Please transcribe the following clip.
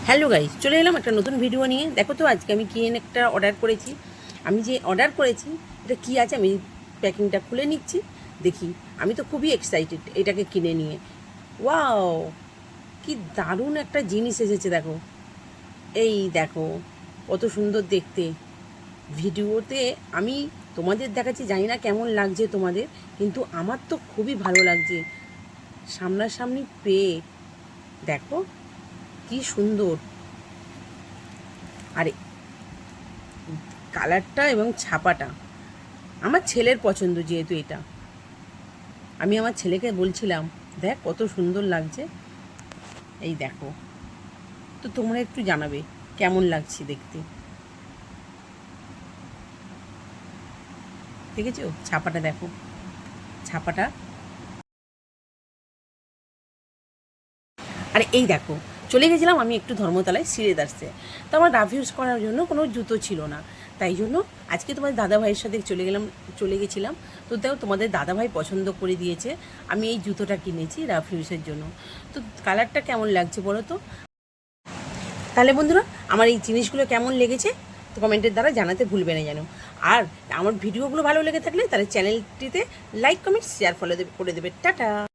Hello guys, চলে এলাম একটা নতুন ভিডিও নিয়ে। দেখো তো আজকে আমি কি একটা অর্ডার করেছি। আমি যে অর্ডার করেছি এটা কি আছে আমি প্যাকিংটা খুলে নিচ্ছি, দেখি। আমি তো খুবই এক্সাইটেড এটাকে কিনে নিয়ে। ওয়াও, কি দারুণ একটা জিনিস এসেছে দেখো। এই দেখো কত সুন্দর দেখতে। ভিডিওতে আমি তোমাদের দেখাচ্ছি, জানি না কেমন লাগছে তোমাদের, কিন্তু আমার তো খুবই ভালো লাগছে সামনাসামনি পেয়ে। দেখো কি সুন্দর, আর কালারটা এবং ছাপাটা আমার ছেলের পছন্দ। যেহেতু এটা আমি আমার ছেলেকে বলছিলাম, দেখ কত সুন্দর লাগছে, এই দেখো। তো তোমরা একটু জানাবে কেমন লাগছে দেখতে। দেখেছো ছাপাটা, দেখো ছাপাটা। আর এই দেখো, চলে গেছিলাম আমি একটু ধর্মতলায় সিলেদার্সে। তো আমার রাফ ইউজ করার জন্য কোনো জুতো ছিল না, তাই জন্য আজকে তোমাদের দাদাভাইয়ের সাথে চলে গেছিলাম। তো দেখো তোমাদের দাদাভাই পছন্দ করে দিয়েছে, আমি এই জুতোটা কিনেছি রাফ ইউজের জন্য। তো কালারটা কেমন লাগছে বলো তো। তাহলে বন্ধুরা, আমার এই জিনিসগুলো কেমন লেগেছে তো কমেন্টের দ্বারা জানাতে ভুলবে না যেন। আর আমার ভিডিওগুলো ভালো লেগে থাকলে তাহলে চ্যানেলটিতে লাইক, কমেন্ট, শেয়ার, ফলো করে দেবে। টাটা।